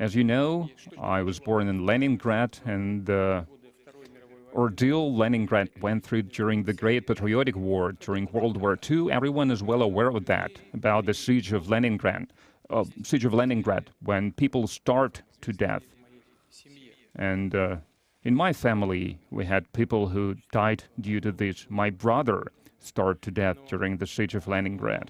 As you know, I was born in Leningrad, and the ordeal Leningrad went through during the Great Patriotic War, during World War II. Everyone is well aware of that, about the siege of Leningrad, when people starved to death. And in my family, we had people who died due to this. My brother starved to death during the siege of Leningrad.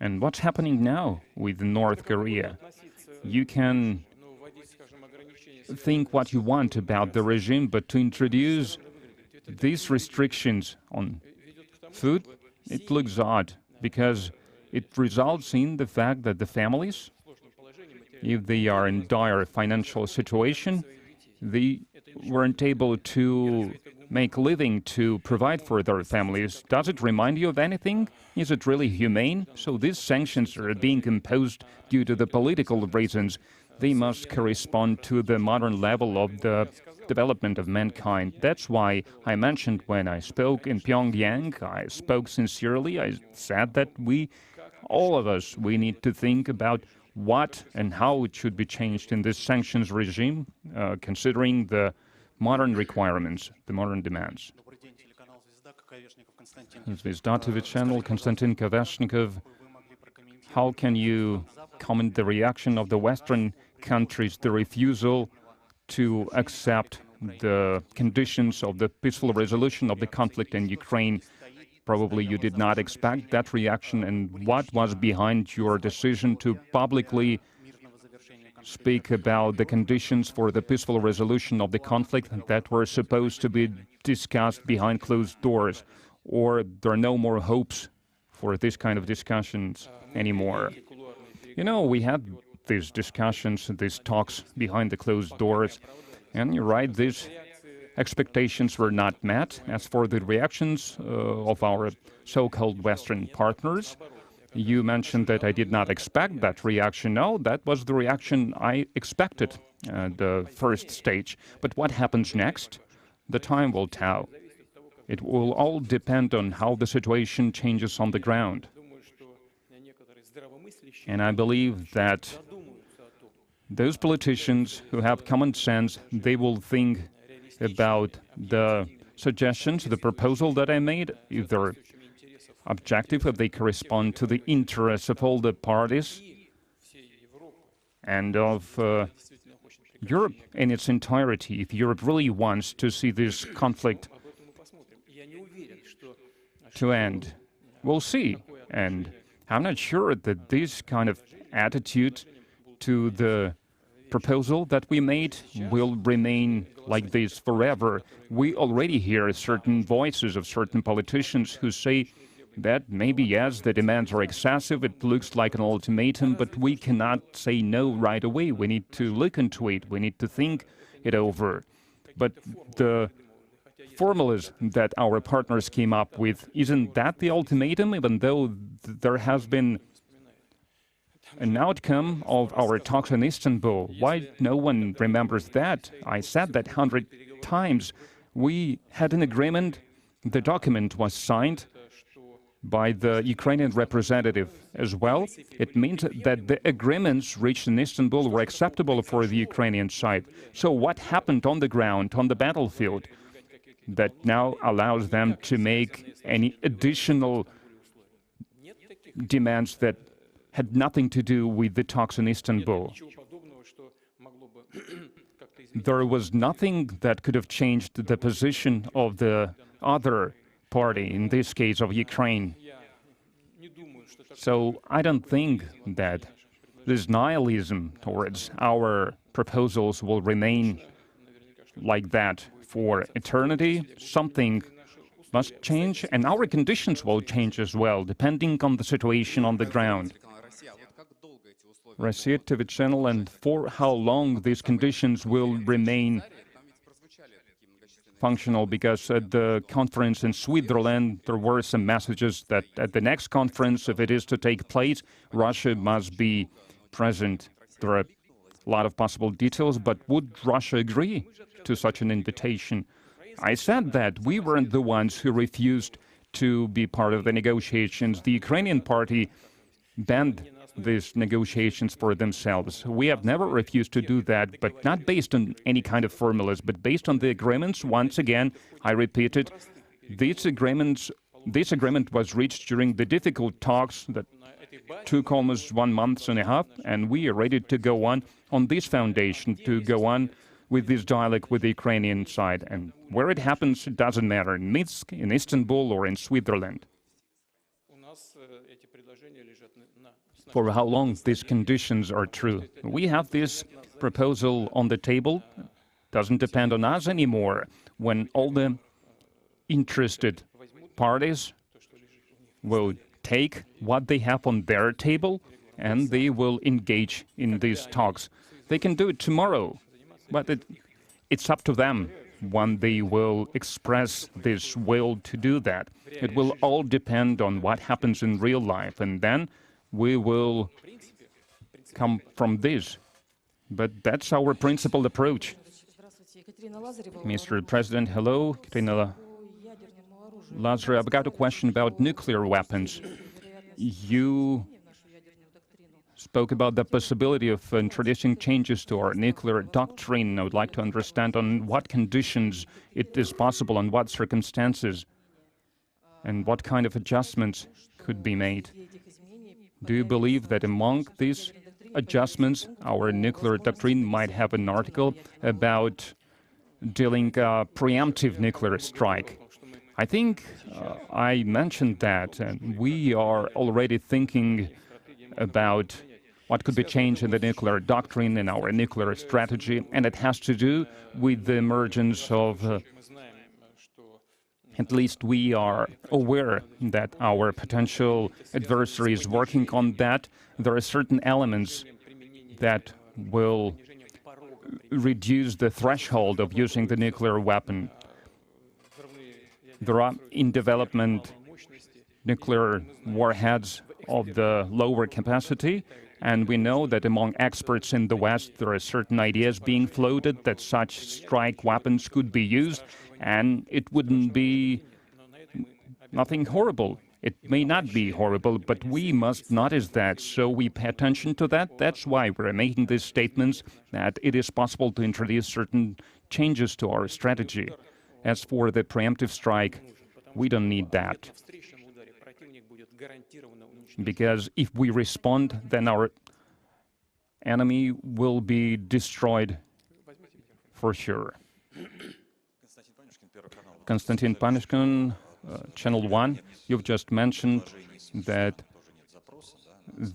And what's happening now with North Korea? You can think what you want about the regime, but to introduce these restrictions on food, it looks odd, because it results in the fact that the families, if they are in dire financial situation, they weren't able to make a living to provide for their families. Does it remind you of anything? Is it really humane? So these sanctions are being imposed due to the political reasons. They must correspond to the modern level of the development of mankind. That's why I mentioned when I spoke in Pyongyang, I spoke sincerely. I said that all of us, we need to think about what and how it should be changed in this sanctions regime, considering the modern requirements, the modern demands. Звезда TV channel, Konstantin Kavashnikov. How can you comment the reaction of the Western countries, the refusal to accept the conditions of the peaceful resolution of the conflict in Ukraine? Probably you did not expect that reaction, and what was behind your decision to publicly speak about the conditions for the peaceful resolution of the conflict that were supposed to be discussed behind closed doors? Or there are no more hopes for this kind of discussions anymore? You know, we had these discussions, these talks behind the closed doors, and you're right, these expectations were not met. As for the reactions of our so-called Western partners, you mentioned that I did not expect that reaction. No, that was the reaction I expected at the first stage. But what happens next? The time will tell. It will all depend on how the situation changes on the ground. And I believe that those politicians who have common sense, they will think about the suggestions, the proposal that I made, if they're objective, if they correspond to the interests of all the parties and of Europe in its entirety, if Europe really wants to see this conflict to end. We'll see. And I'm not sure that this kind of attitude to the proposal that we made will remain like this forever. We already hear certain voices of certain politicians who say that maybe, yes, the demands are excessive, it looks like an ultimatum, but we cannot say no right away. We need to look into it, we need to think it over. But the formulas that our partners came up with, isn't that the ultimatum, even though there has been an outcome of our talks in Istanbul? Why no one remembers that? I said that 100 times. We had an agreement, the document was signed by the Ukrainian representative as well. It means that the agreements reached in Istanbul were acceptable for the Ukrainian side. So what happened on the ground, on the battlefield, that now allows them to make any additional demands that had nothing to do with the talks in Istanbul? There was nothing that could have changed the position of the other party, in this case of Ukraine. So I don't think that this nihilism towards our proposals will remain like that for eternity. Something must change, and our conditions will change as well, depending on the situation on the ground. Russian TV channel, and for how long these conditions will remain functional, because at the conference in Switzerland there were some messages that at the next conference, if it is to take place, Russia must be present. There are a lot of possible details, but would Russia agree to such an invitation? I said that we weren't the ones who refused to be part of the negotiations. The Ukrainian party bent these negotiations for themselves. We have never refused to do that, but not based on any kind of formulas, but based on the agreements. Once again, I repeat it, this agreement was reached during the difficult talks that took almost 1.5 months, and we are ready to go on this foundation, to go on with this dialogue with the Ukrainian side. And where it happens, it doesn't matter, in Minsk, in Istanbul, or in Switzerland. For how long these conditions are true. We have this proposal on the table. Doesn't depend on us anymore. When all the interested parties will take what they have on their table and they will engage in these talks. They can do it tomorrow, but it's up to them when they will express this will to do that. It will all depend on what happens in real life, and then we will come from this. But that's our principled approach. Mr. President, hello. Katerina Lazarev, I've got a question about nuclear weapons. You spoke about the possibility of introducing changes to our nuclear doctrine. I would like to understand on what conditions it is possible, on what circumstances, and what kind of adjustments could be made. Do you believe that among these adjustments, our nuclear doctrine might have an article about dealing a preemptive nuclear strike? I think I mentioned that, and we are already thinking about what could be changed in the nuclear doctrine and our nuclear strategy, and it has to do with the emergence of, at least we are aware that our potential adversary is working on that. There are certain elements that will reduce the threshold of using the nuclear weapon. There are in development nuclear warheads of the lower capacity, and we know that among experts in the West there are certain ideas being floated that such strike weapons could be used, and it wouldn't be nothing horrible. It may not be horrible, but we must notice that, so we pay attention to that. That's why we're making these statements that it is possible to introduce certain changes to our strategy. As for the preemptive strike, we don't need that. Because if we respond, then our enemy will be destroyed for sure. Konstantin Panishkin, Channel 1, you've just mentioned that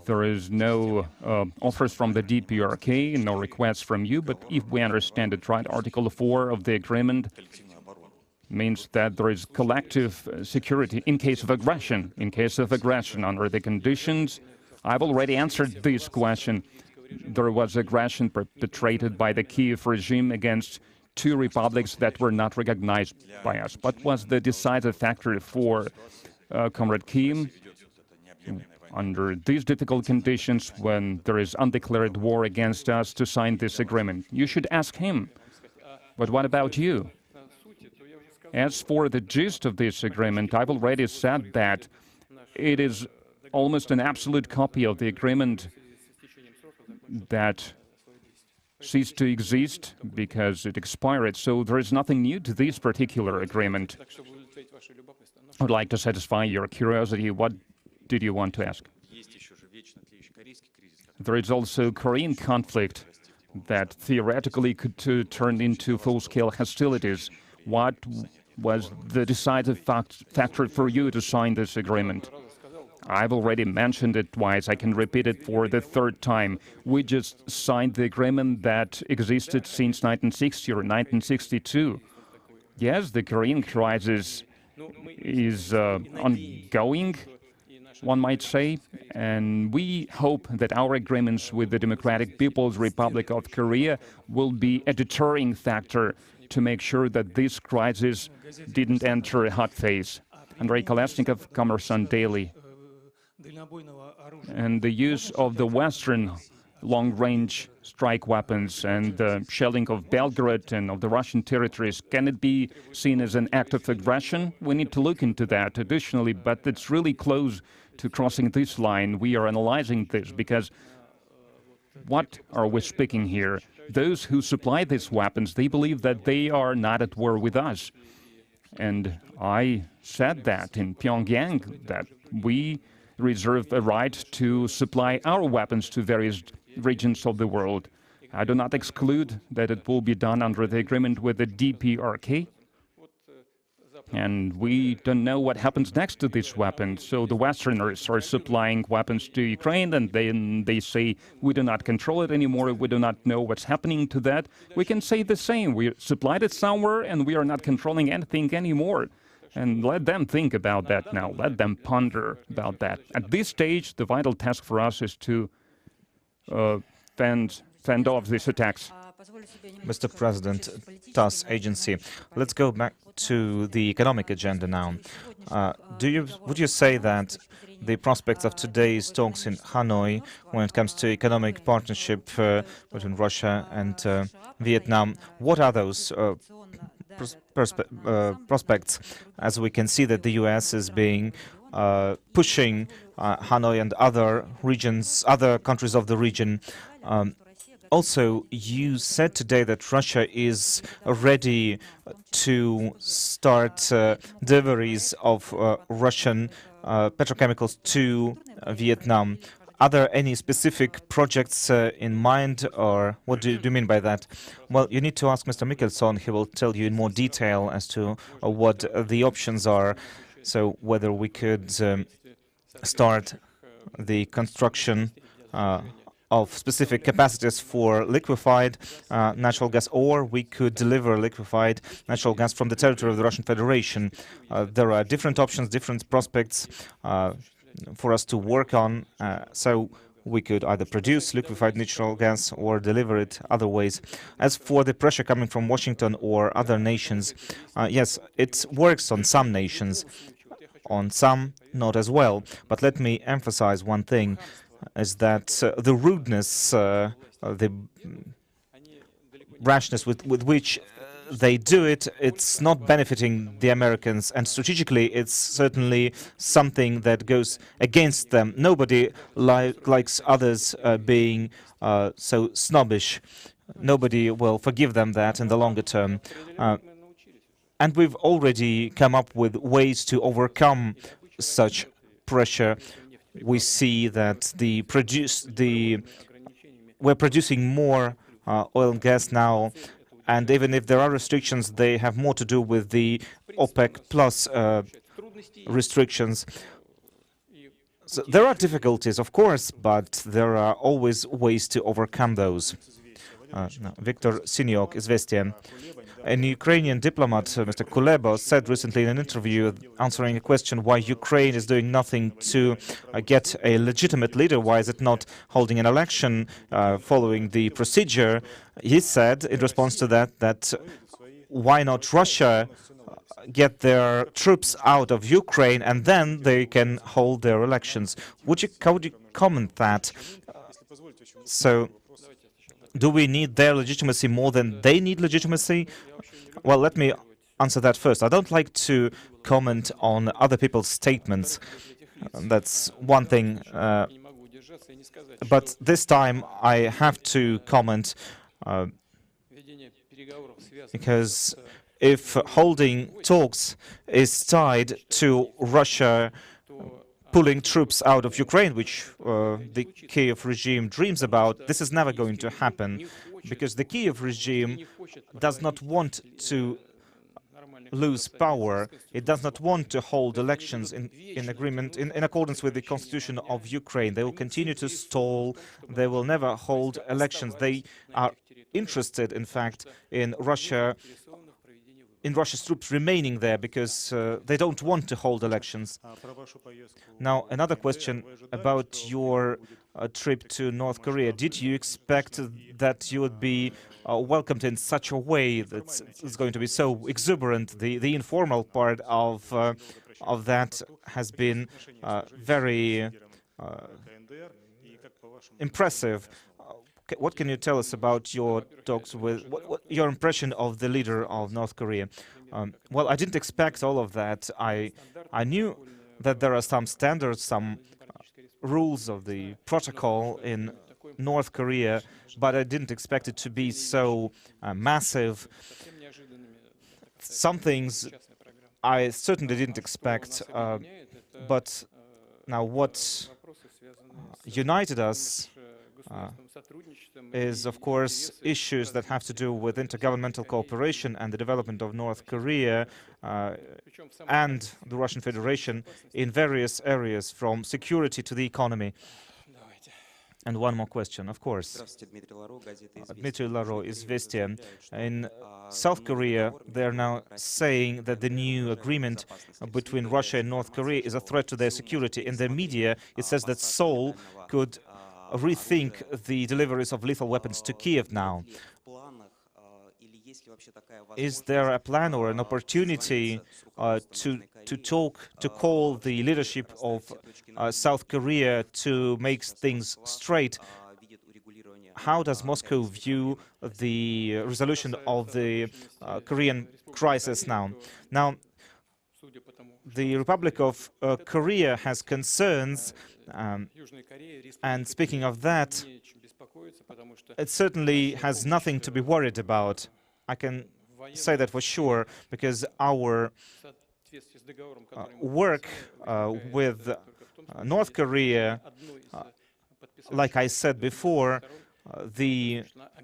there is no offers from the DPRK, no requests from you, but if we understand it right, Article 4 of the agreement means that there is collective security in case of aggression. In case of aggression, under the conditions, I've already answered this question. There was aggression perpetrated by the Kiev regime against two republics that were not recognized by us. What was the decisive factor for Comrade Kim under these difficult conditions when there is undeclared war against us to sign this agreement? You should ask him. But what about you? As for the gist of this agreement, I've already said that it is almost an absolute copy of the agreement that ceased to exist because it expired, so there is nothing new to this particular agreement. I would like to satisfy your curiosity. What did you want to ask? There is also Korean conflict that theoretically could turn into full-scale hostilities. What was the decisive factor for you to sign this agreement? I've already mentioned it twice. I can repeat it for the third time. We just signed the agreement that existed since 1960 or 1962. Yes, the Korean crisis is ongoing, one might say, and we hope that our agreements with the Democratic People's Republic of Korea will be a deterring factor to make sure that this crisis didn't enter a hot phase. Andrei Kolesnikov, Kommersant Daily. And the use of the Western long-range strike weapons and shelling of Belgrade and of the Russian territories, can it be seen as an act of aggression? We need to look into that additionally, but it's really close to crossing this line. We are analyzing this because what are we speaking here? Those who supply these weapons, they believe that they are not at war with us. And I said that in Pyongyang, that we reserve a right to supply our weapons to various regions of the world. I do not exclude that it will be done under the agreement with the DPRK. And we don't know what happens next to these weapons. So the Westerners are supplying weapons to Ukraine, and then they say, we do not control it anymore, we do not know what's happening to that. We can say the same. We supplied it somewhere, and we are not controlling anything anymore. And let them think about that now. Let them ponder about that. At this stage, the vital task for us is to fend off these attacks. Mr. President, TASS agency, let's go back to the economic agenda now. Would you say that the prospects of today's talks in Hanoi, when it comes to economic partnership between Russia and Vietnam, what are those prospects? As we can see that the US is pushing Hanoi and other regions, other countries of the region. Also, you said today that Russia is ready to start deliveries of Russian petrochemicals to Vietnam. Are there any specific projects in mind, or what do you mean by that? Well, you need to ask Mr. Mikkelson. He will tell you in more detail as to what the options are. So whether we could start the construction of specific capacities for liquefied natural gas, or we could deliver liquefied natural gas from the territory of the Russian Federation. There are different options, different prospects for us to work on, so we could either produce liquefied natural gas or deliver it other ways. As for the pressure coming from Washington or other nations, yes, it works on some nations, on some not as well. But let me emphasize one thing, is that the rudeness, the rashness with which they do it, it's not benefiting the Americans, and strategically it's certainly something that goes against them. Nobody likes others being so snobbish. Nobody will forgive them that in the longer term. And we've already come up with ways to overcome such pressure. We see that we're producing more oil and gas now, and even if there are restrictions, they have more to do with the OPEC plus restrictions. So there are difficulties, of course, but there are always ways to overcome those. Viktor Sinyok, Izvestia. An Ukrainian diplomat, Mr. Kuleba, said recently in an interview answering a question why Ukraine is doing nothing to get a legitimate leader, why is it not holding an election following the procedure. He said in response to that why not Russia get their troops out of Ukraine and then they can hold their elections. How would you comment that? So, do we need their legitimacy more than they need legitimacy? Well, let me answer that first. I don't like to comment on other people's statements. That's one thing. But this time I have to comment because if holding talks is tied to Russia pulling troops out of Ukraine, which the Kiev regime dreams about, this is never going to happen, because the Kiev regime does not want to lose power. It does not want to hold elections in accordance with the constitution of Ukraine. They will continue to stall. They will never hold elections. They are interested, in fact, in Russia's troops remaining there because they don't want to hold elections. Now, another question about your trip to North Korea. Did you expect that you would be welcomed in such a way that it's going to be so exuberant? The informal part of that has been very impressive. What can you tell us about your talks with, your impression of the leader of North Korea? Well, I didn't expect all of that. I knew that there are some standards, some rules of the protocol in North Korea, but I didn't expect it to be so massive. Some things I certainly didn't expect, but now what united us is, of course, issues that have to do with intergovernmental cooperation and the development of North Korea and the Russian Federation in various areas, from security to the economy. And one more question, of course. Dmitry Laro, Izvestia. In South Korea, they're now saying that the new agreement between Russia and North Korea is a threat to their security. In the media, it says that Seoul could rethink the deliveries of lethal weapons to Kiev now. Is there a plan or an opportunity to call the leadership of South Korea to make things straight? How does Moscow view the resolution of the Korean crisis now? Now, the Republic of Korea has concerns, and speaking of that, it certainly has nothing to be worried about. I can say that for sure, because our work with North Korea, like I said before,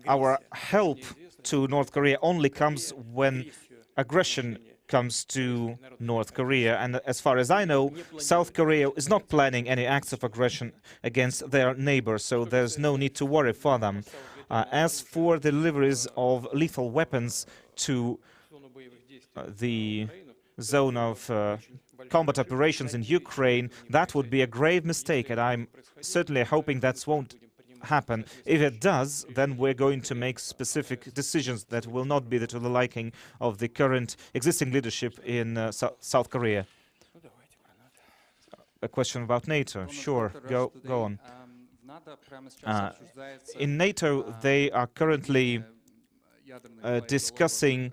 our help to North Korea only comes when aggression comes to North Korea. And as far as I know, South Korea is not planning any acts of aggression against their neighbors, so there's no need to worry for them. As for the deliveries of lethal weapons to the zone of combat operations in Ukraine, that would be a grave mistake, and I'm certainly hoping that won't happen. If it does, then we're going to make specific decisions that will not be to the liking of the current existing leadership in South Korea. A question about NATO. Sure, go on. In NATO, they are currently discussing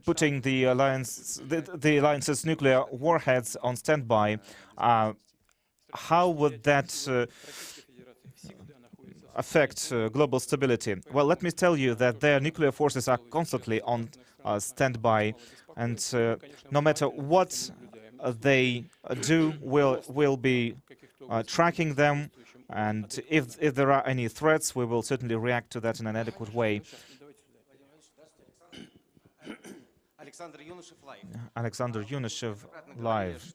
putting the alliance's nuclear warheads on standby. How would that affect global stability? Well, let me tell you that their nuclear forces are constantly on standby, and no matter what they do, we'll be tracking them, and if there are any threats, we will certainly react to that in an adequate way. Alexander Yunishev, live.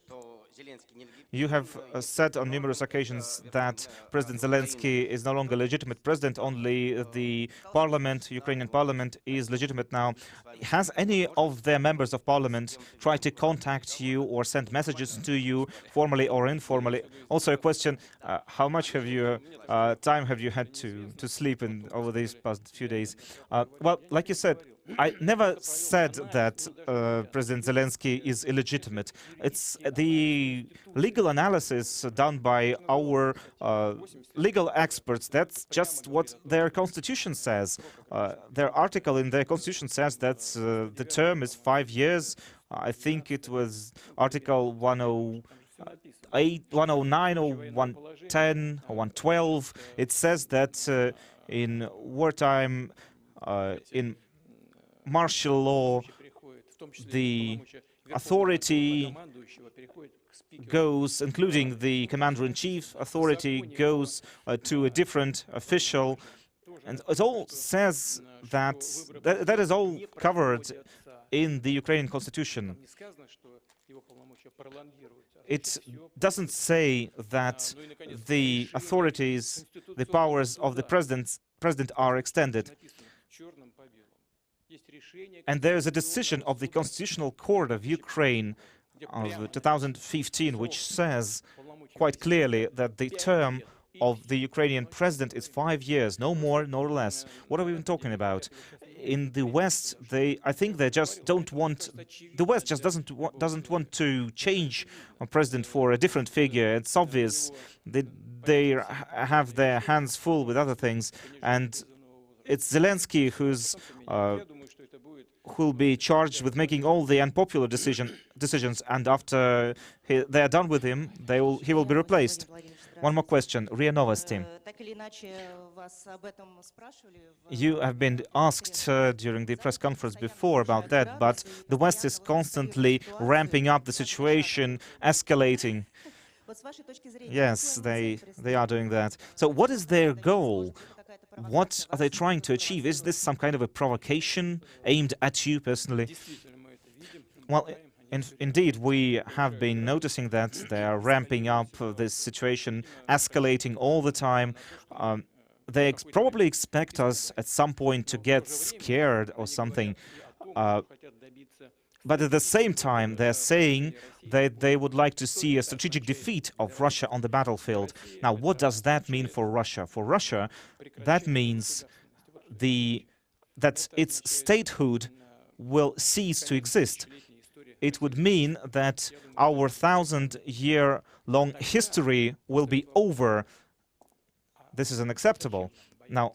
You have said on numerous occasions that President Zelensky is no longer legitimate president, only the parliament, Ukrainian parliament, is legitimate now. Has any of their members of parliament tried to contact you or send messages to you, formally or informally? Also a question, how much time have you had to sleep over these past few days? Well, like you said, I never said that President Zelensky is illegitimate. It's the legal analysis done by our legal experts. That's just what their constitution says. Their article in their constitution says that the term is 5 years. I think it was Article 108, 109 or 110 or 112. It says that in wartime, in martial law, the authority goes, including the commander-in-chief authority, goes to a different official, and it all says that is all covered in the Ukrainian constitution. It doesn't say that the authorities, the powers of the president are extended. And there is a decision of the Constitutional Court of Ukraine of 2015, which says quite clearly that the term of the Ukrainian president is 5 years, no more nor less. What are we even talking about? in the West, I think they just don't want, the West just doesn't want to change a president for a different figure. It's obvious that they have their hands full with other things, and it's Zelensky who'll be charged with making all the unpopular decisions, and after they are done with him, he will be replaced. One more question, RIA Novosti. You have been asked during the press conference before about that, but the West is constantly ramping up the situation, escalating. Yes, they are doing that. So what is their goal? What are they trying to achieve? Is this some kind of a provocation aimed at you personally? Well, indeed, we have been noticing that they are ramping up this situation, escalating all the time. They probably expect us at some point to get scared or something. But at the same time, they're saying that they would like to see a strategic defeat of Russia on the battlefield. Now, what does that mean for Russia? For Russia, that means that its statehood will cease to exist. It would mean that our 1,000-year-long history will be over. This is unacceptable. Now,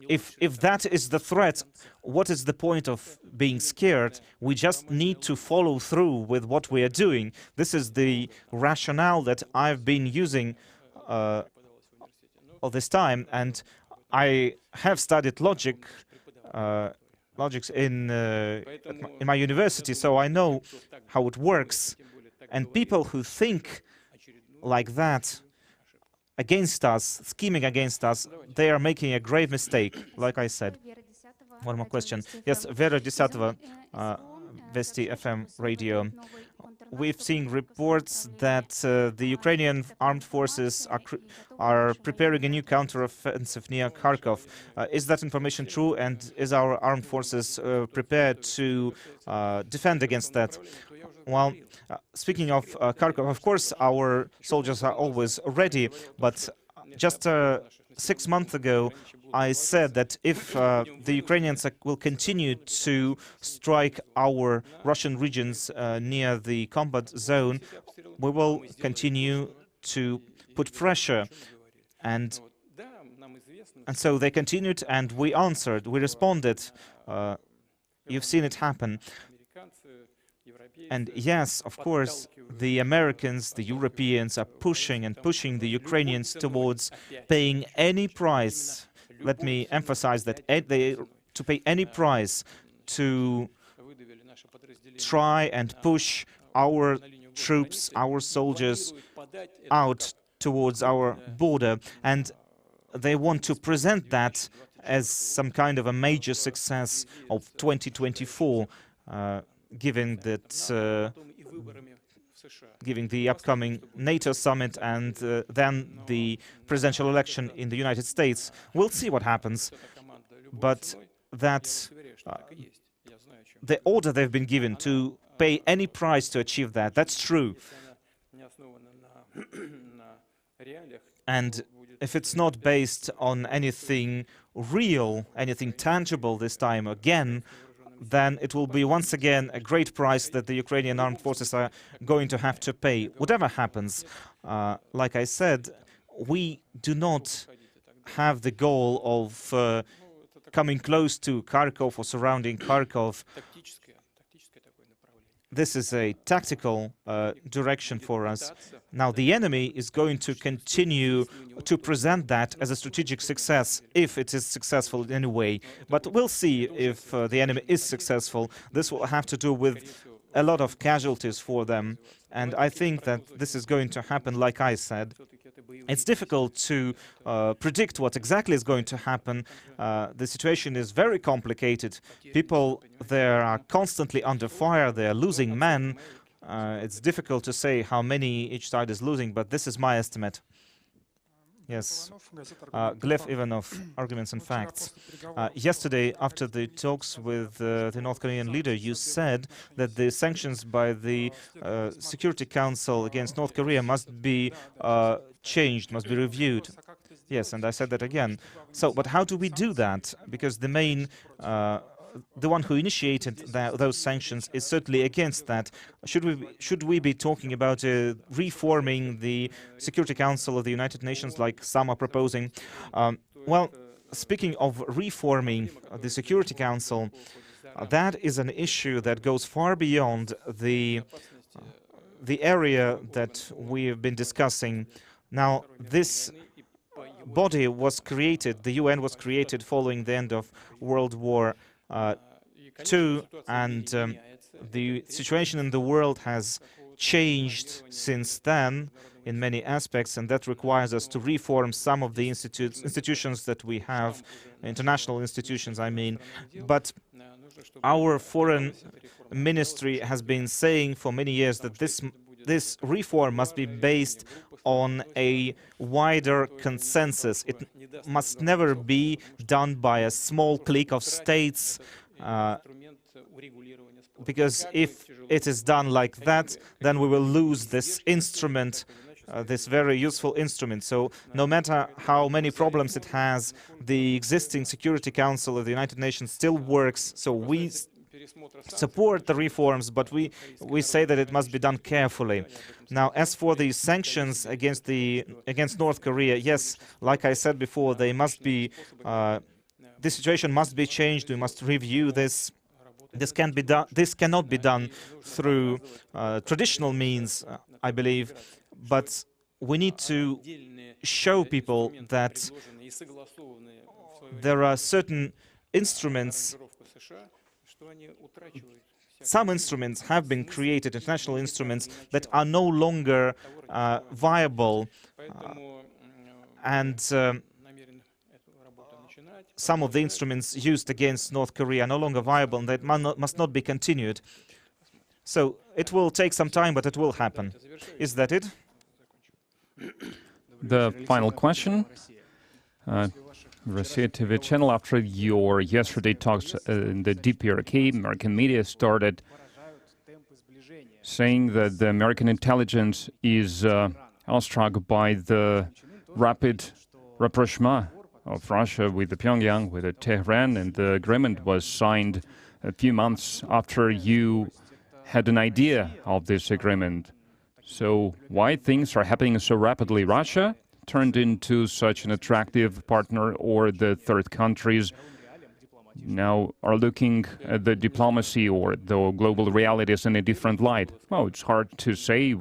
if that is the threat, what is the point of being scared? We just need to follow through with what we are doing. This is the rationale that I've been using all this time, and I have studied logics in my university, so I know how it works. And people who think like that against us, scheming against us, they are making a grave mistake, like I said. One more question. Yes, Vera Desatova, Vesti FM radio. We've seen reports that the Ukrainian armed forces are preparing a new counteroffensive near Kharkov. Is that information true, and is our armed forces prepared to defend against that? Well, speaking of Kharkov, of course, our soldiers are always ready, but just 6 months ago, I said that if the Ukrainians will continue to strike our Russian regions near the combat zone, we will continue to put pressure. And so they continued, and we answered, we responded. You've seen it happen. And yes, of course, the Americans, the Europeans are pushing and pushing the Ukrainians towards paying any price. Let me emphasize that to pay any price to try and push our troops, our soldiers out towards our border. And they want to present that as some kind of a major success of 2024. Given the upcoming NATO summit and then the presidential election in the United States. We'll see what happens, but that the order they've been given to pay any price to achieve that, that's true. And if it's not based on anything real, anything tangible this time again, then it will be once again a great price that the Ukrainian armed forces are going to have to pay. Whatever happens, like I said, we do not have the goal of coming close to Kharkov or surrounding Kharkov. This is a tactical direction for us. Now, the enemy is going to continue to present that as a strategic success, if it is successful in any way. But we'll see if the enemy is successful. This will have to do with a lot of casualties for them. And I think that this is going to happen, like I said. It's difficult to predict what exactly is going to happen. The situation is very complicated. People there are constantly under fire. They are losing men. It's difficult to say how many each side is losing, but this is my estimate. Yes. Gleb Ivanov, Arguments and Facts. Yesterday, after the talks with the North Korean leader, you said that the sanctions by the Security Council against North Korea must be changed, must be reviewed. Yes, and I said that again. So, but how do we do that? Because the main the one who initiated those sanctions is certainly against that. Should we be talking about reforming the Security Council of the United Nations like some are proposing? Well, speaking of reforming the Security Council, that is an issue that goes far beyond the area that we have been discussing. Now, this body was created, the UN was created following the end of World War II, and the situation in the world has changed since then in many aspects, and that requires us to reform some of the institutions that we have, international institutions, I mean. But our foreign ministry has been saying for many years that this reform must be based on a wider consensus. It must never be done by a small clique of states, because if it is done like that, then we will lose this instrument, this very useful instrument. So no matter how many problems it has, the existing Security Council of the United Nations still works. So we support the reforms, but we say that it must be done carefully. Now, as for the sanctions against North Korea, yes, like I said before, they must be the situation must be changed. We must review this. This cannot be done through traditional means, I believe, but we need to show people that there are certain instruments. Some instruments have been created, international instruments, that are no longer viable, and some of the instruments used against North Korea are no longer viable, and that must not be continued. So it will take some time, but it will happen. Is that it? The final question. Russia TV channel, after your yesterday talks in the DPRK, American media started saying that the American intelligence is awestruck by the rapid rapprochement of Russia with the Pyongyang, with the Tehran, and the agreement was signed a few months after you had an idea of this agreement. So why things are happening so rapidly? Russia turned into such an attractive partner, or the third countries now are looking at the diplomacy or the global realities in a different light? Well, it's hard to say,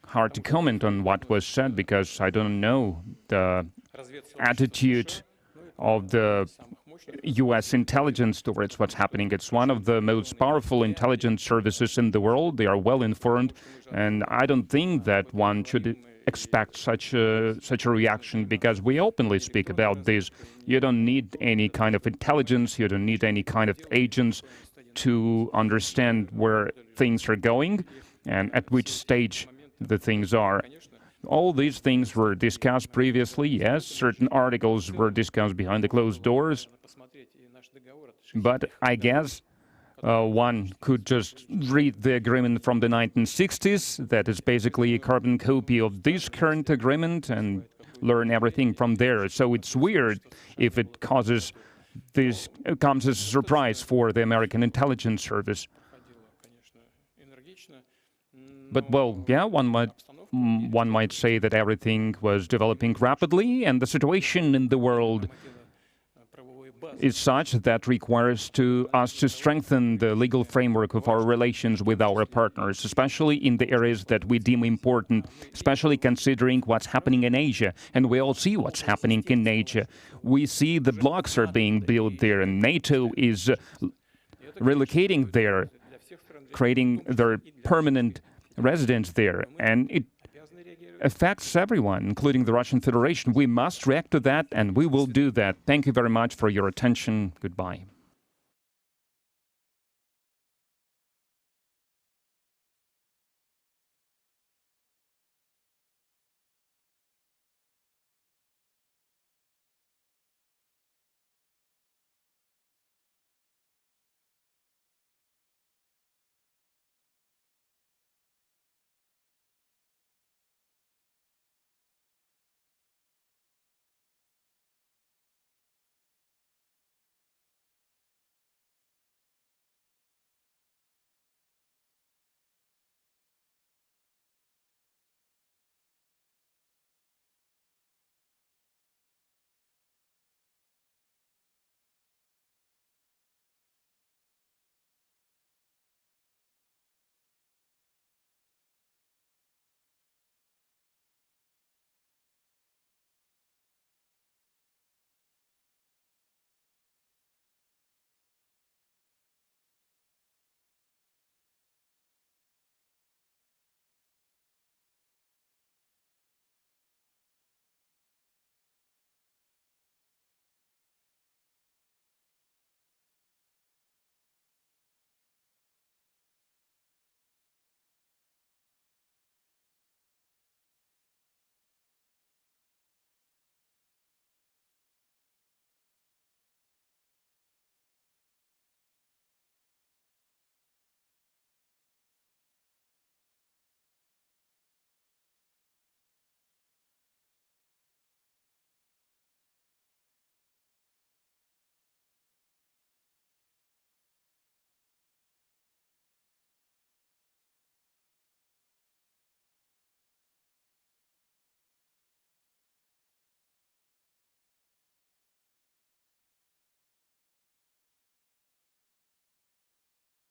hard to comment on what was said, because I don't know the attitude of the U.S. intelligence towards what's happening. It's one of the most powerful intelligence services in the world. They are well informed, and I don't think that one should expect such a reaction, because we openly speak about this. You don't need any kind of intelligence, you don't need any kind of agents to understand where things are going and at which stage the things are. All these things were discussed previously, yes, certain articles were discussed behind the closed doors, but I guess one could just read the agreement from the 1960s, that is basically a carbon copy of this current agreement, and learn everything from there. So it's weird if it comes as a surprise for the American intelligence service. But, well, yeah, one might say that everything was developing rapidly, and the situation in the world is such that requires us to strengthen the legal framework of our relations with our partners, especially in the areas that we deem important, especially considering what's happening in Asia. And we all see what's happening in Asia. We see the blocks are being built there, and NATO is relocating there, creating their permanent residence there, and it affects everyone, including the Russian Federation. We must react to that, and we will do that. Thank you very much for your attention. Goodbye.